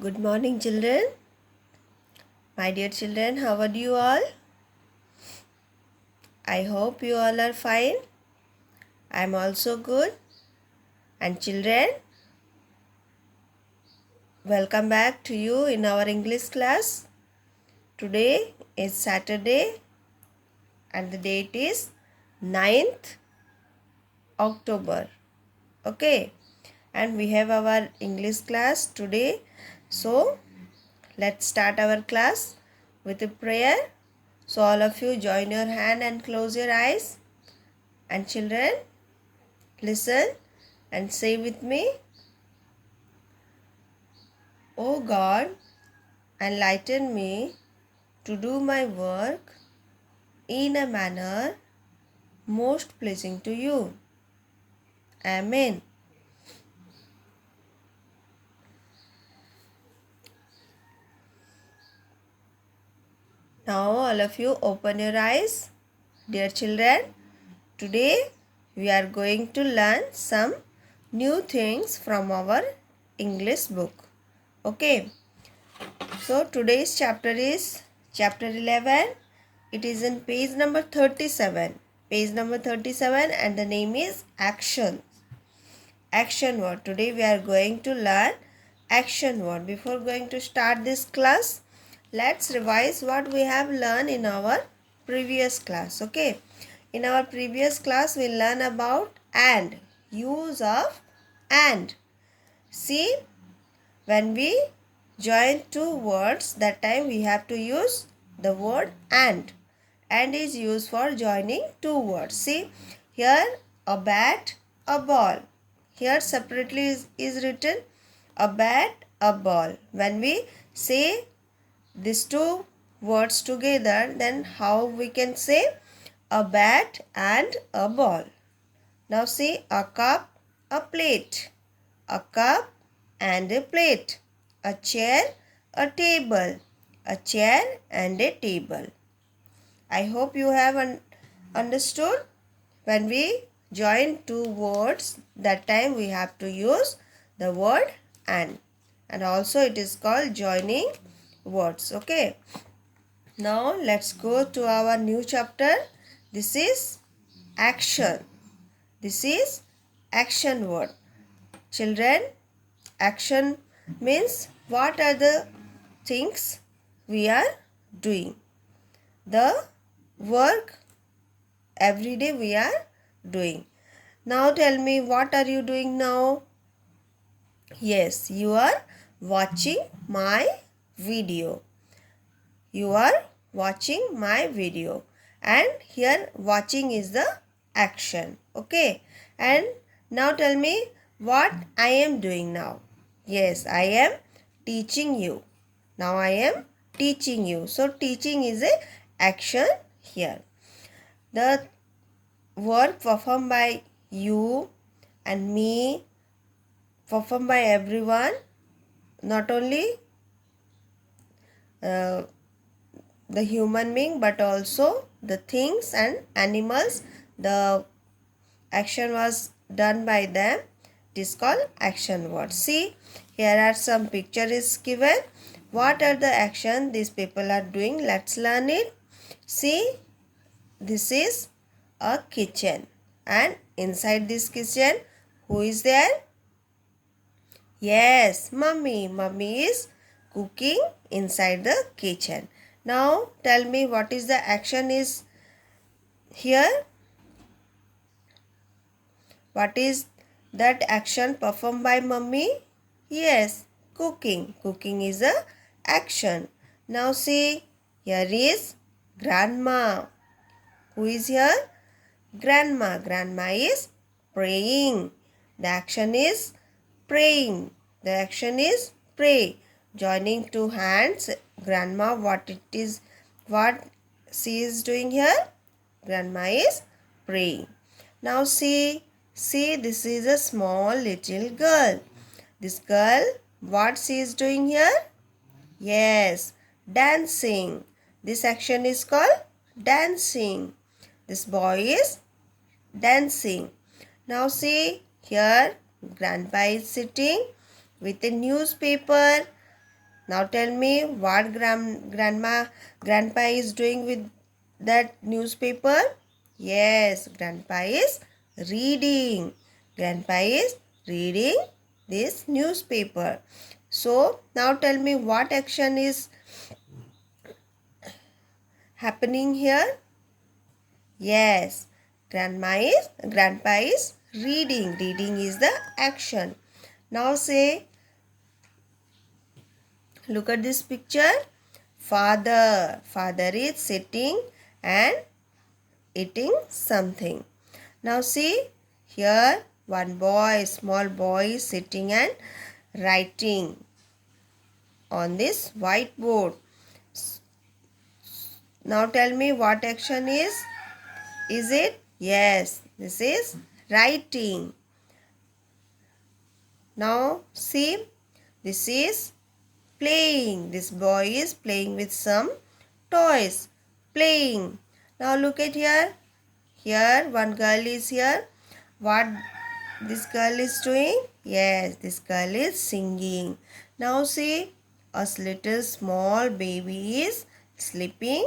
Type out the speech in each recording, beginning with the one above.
Good morning, children. My dear children, how are you all? I hope you all are fine. I am also good. And children, welcome back to you in our English class. Today is Saturday and the date is 9th October. Okay. And we have our English class today. So, let's start our class with a prayer. So, all of you join your hand and close your eyes. And children, listen and say with me, O God, enlighten me to do my work in a manner most pleasing to you. Amen. Now all of you open your eyes. Dear children, today we are going to learn some new things from our English book. Okay. So today's chapter is chapter 11. It is in page number 37. Page number 37 and the name is action. Action word. Today we are going to learn action word. Before going to start this class, let's revise what we have learned in our previous class. Okay. In our previous class we learn about and. Use of and. See, when we join two words, that time we have to use the word and. And is used for joining two words. See, here a bat, a ball. Here separately is written a bat, a ball. When we say these two words together, then how we can say a bat and a ball. Now see, a cup, a plate. A cup and a plate. A chair, a table. A chair and a table. I hope you have understood. When we join two words, that time we have to use the word and. And also it is called joining words. Okay. Now let's go to our new chapter. This is action. This is action word. Children, action means what are the things we are doing. The work every day we are doing. Now tell me, what are you doing now? Yes, you are watching my video. You are watching my video. And here watching is the action. Okay. And now tell me what I am doing now. Yes, I am teaching you. Now I am teaching you. So teaching is a action here. The work performed by you and me, performed by everyone, not only the human being but also the things and animals. The action was done by them. It is called action word. See, here are some pictures given. What are the action these people are doing? Let's learn it. See, this is a kitchen, and inside this kitchen, who is there? Yes, mummy. Mummy is cooking inside the kitchen. Now tell me, what is the action is here? What is that action performed by mummy? Yes, cooking. Cooking is a action. Now see, here is grandma. Who is here? Grandma. Grandma is praying. The action is praying. The action is pray. Joining two hands. Grandma, what she is doing here? Grandma is praying. Now see, this is a small little girl. This girl, what she is doing here? Yes, dancing. This action is called dancing. This boy is dancing. Now see, here grandpa is sitting with a newspaper Now tell me what grandpa is doing with that newspaper. Yes, grandpa is reading. Grandpa is reading this newspaper. So now tell me what action is happening here. Yes, grandpa is reading. Reading is the action. Now say, look at this picture. Father is sitting and eating something. Now see here, small boy is sitting and writing on this whiteboard. Now tell me what action is. Is it? Yes, this is writing. Now see, this is playing. This boy is playing with some toys. Playing. Now look at here. Here one girl is here. What this girl is doing? Yes, this girl is singing. Now see, a little small baby is sleeping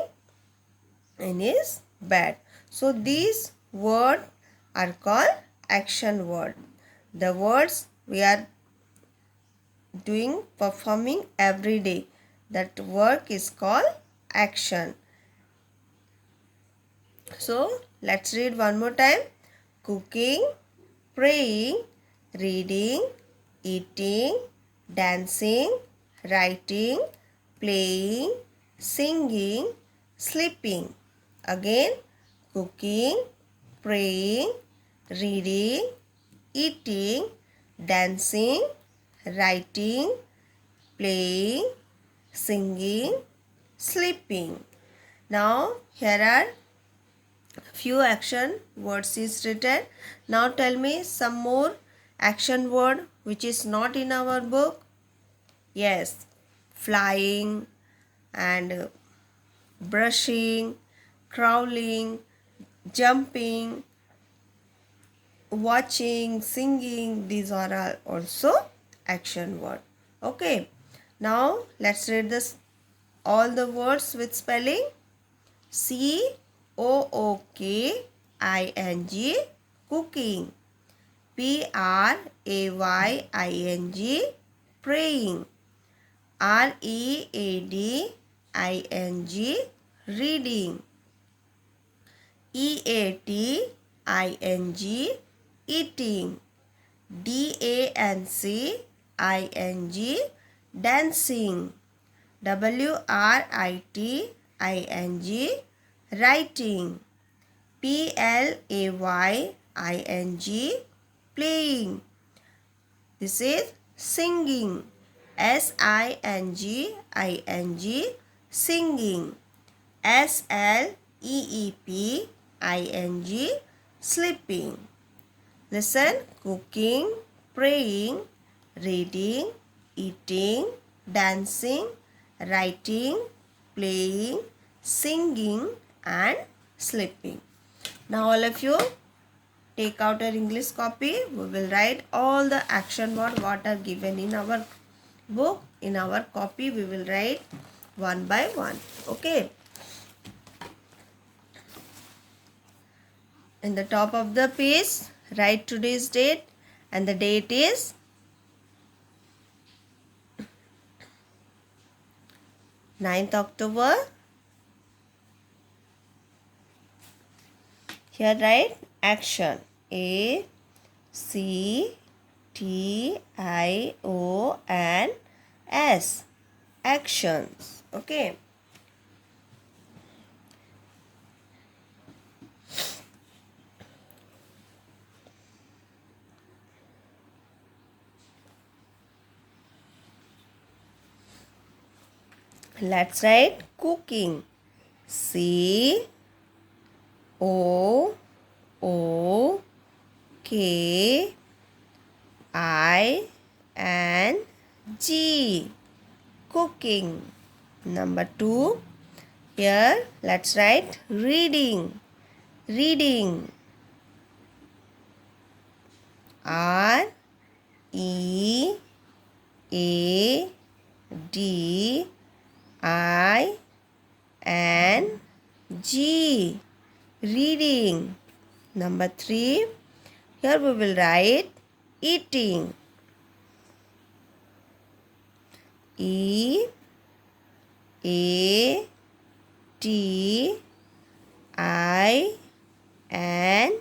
in his bed. So these words are called action word. The words we are performing every day. That work is called action. So let's read one more time. Cooking, praying, reading, eating, dancing, writing, playing, singing, sleeping. Again, cooking, praying, reading, eating, dancing, writing, playing, singing, sleeping. Now here are few action words is written. Now tell me some more action word which is not in our book. Yes, flying and brushing, crawling, jumping, watching, singing. These are all also action word. Okay. Now let's read this all the words with spelling. COOKING, cooking. PRAYING, praying. READING, reading. EATING, eating. DANCING, dancing. WRITING, writing. PLAYING, playing. This is singing. SINGING, singing. SLEEPING, sleeping. Listen, cooking, praying, reading, eating, dancing, writing, playing, singing and sleeping. Now all of you take out our English copy. We will write all the action words what are given in our book. In our copy we will write one by one. Okay. In the top of the page write today's date, and the date is 9th October. Here write action. ACTIONS. Actions. Okay. Let's write cooking. COOKING, cooking. Number 2. Here let's write reading. Reading. READING, Number 3. Here we will write eating. E A T I N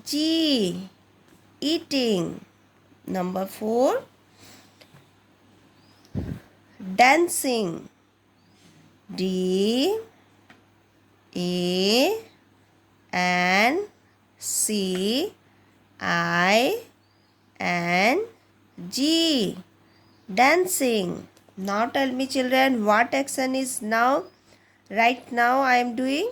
G. Eating. Number 4. Dancing. D A N C I N G. Dancing. Now tell me children, what action is now? Right now I am doing?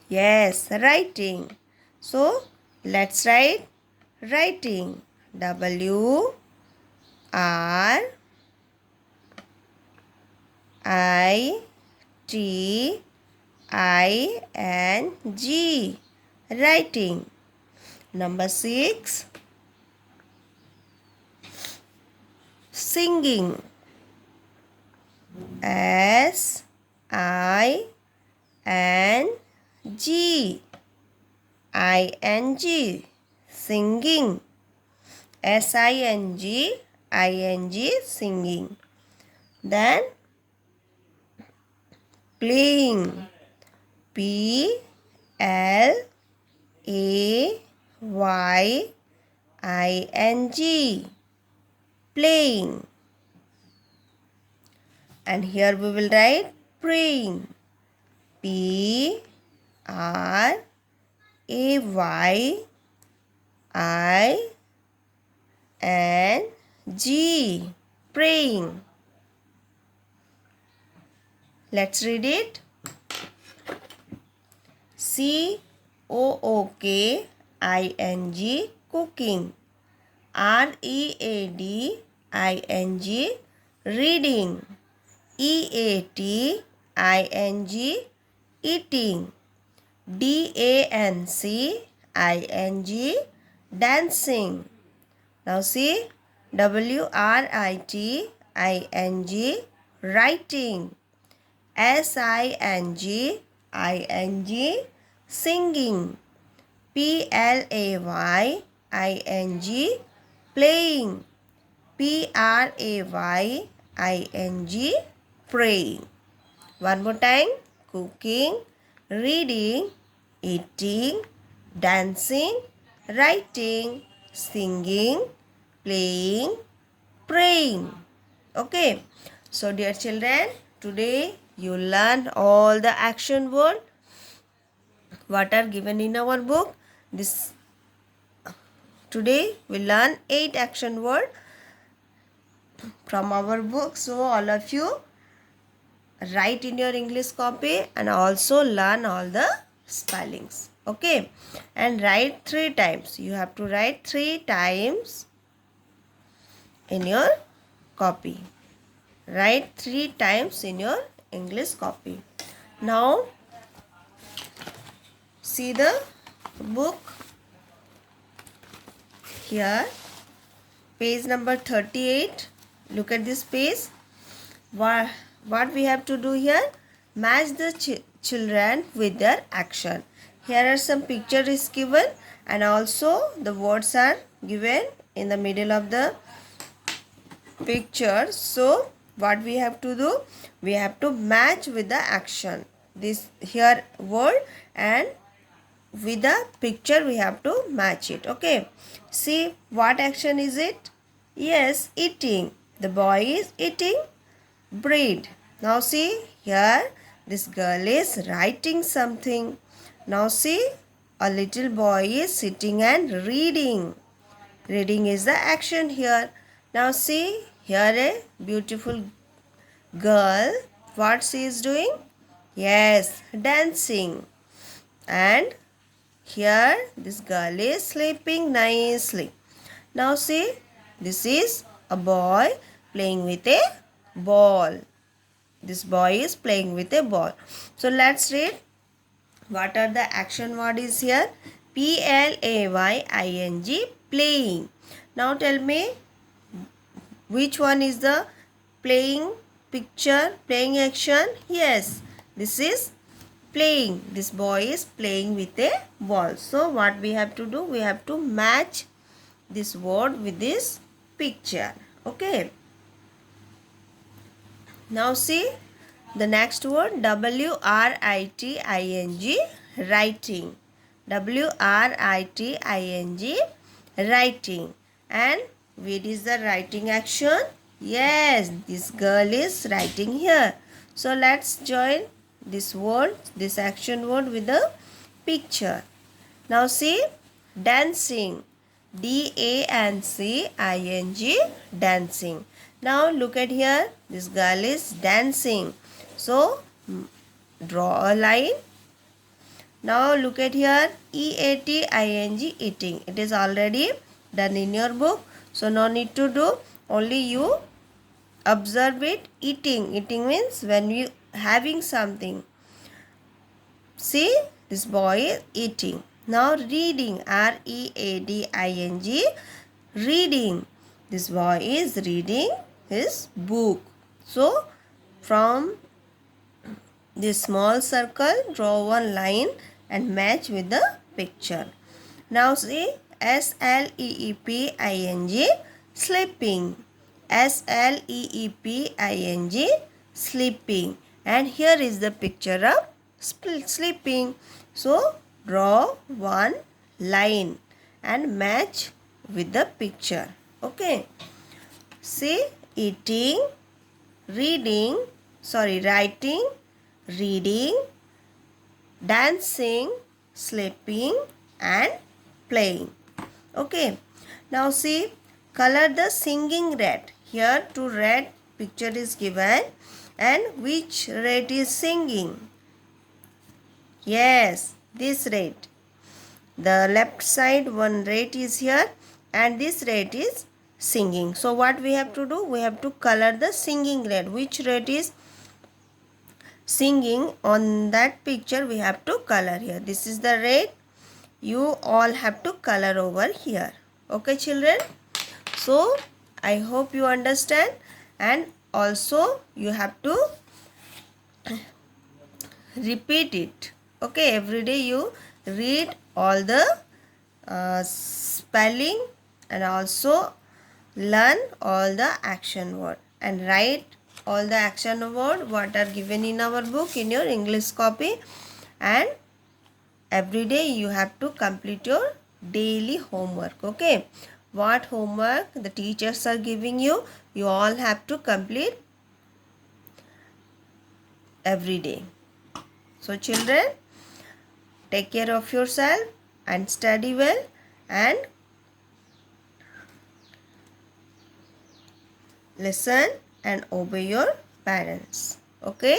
Yes, writing. So let's write writing. W R I T I N G. Writing. Number 6. Singing. S I N G. I-N-G. Singing. S-I-N-G. I-N-G. Singing. Then playing. P-L-A-Y-I-N-G. Playing. And here we will write praying. P-R-A-Y-I-N-G. Praying. Let's read it. C-O-O-K-I-N-G. Cooking. R-E-A-D-I-N-G. Reading. E-A-T-I-N-G. Eating. D-A-N-C-I-N-G. Dancing. Now see, W-R-I-T-I-N-G. Writing. S-I-N-G-I-N-G. Singing. P-L-A-Y-I-N-G. Playing. P-R-A-Y-I-N-G. Praying. One more time. Cooking, reading, eating, dancing, writing, singing, playing, praying. Okay. So dear children, today you learn all the action words what are given in our book. Today we learn 8 action words from our book. So all of you write in your English copy and also learn all the spellings. Okay. And write 3 times. You have to write 3 times in your copy. Write 3 times in your English copy. Now see the book here, page number 38. Look at this page. What we have to do here? Match the children with their action. Here are some picture is given and also the words are given in the middle of the picture. So what we have to do? We have to match with the action. This here word and with the picture we have to match it. Okay. See what action is it? Yes, eating. The boy is eating bread. Now see here this girl is writing something. Now see a little boy is sitting and reading. Reading is the action here. Now see here a beautiful girl. What she is doing? Yes, dancing. And here this girl is sleeping nicely. Now see, this is a boy playing with a ball. This boy is playing with a ball. So let's read what are the action word is here. P-L-A-Y-I-N-G, playing. Now tell me which one is the playing picture, playing action. Yes, this is playing. This boy is playing with a ball. So what we have to do? We have to match this word with this picture. Okay. Now see the next word, W-R-I-T-I-N-G, writing. W-R-I-T-I-N-G, writing. And what is the writing action? Yes, this girl is writing here. So let's join this word, this action word with the picture. Now see, dancing. D-A-N-C-I-N-G, dancing. Now look at here, this girl is dancing. So draw a line. Now look at here, E-A-T-I-N-G, eating. It is already done in your book. So no need to do, only you observe it. Eating. Eating means when you having something. See, this boy is eating. Now reading, R-E-A-D-I-N-G, reading. This boy is reading his book. So from this small circle, draw one line and match with the picture. Now see, S-L-E-E-P-I-N-G, sleeping. S-L-E-E-P-I-N-G, sleeping. And here is the picture of sleeping. So draw one line and match with the picture. Okay. See, eating, writing, reading, dancing, sleeping and playing. Okay. Now see, color the singing rat. Here two rat picture is given and which rat is singing? Yes, this rat. The left side one rat is here and this rat is singing. So what we have to do? We have to color the singing rat. Which rat is singing on that picture? We have to color here. This is the rat. You all have to color over here. Okay children? So I hope you understand, and also you have to repeat it. Okay, every day you read all the spelling and also learn all the action word and write all the action word what are given in our book in your English copy, and every day you have to complete your daily homework. Okay, what homework the teachers are giving you, you all have to complete every day. So children, take care of yourself and study well and listen and obey your parents. Okay.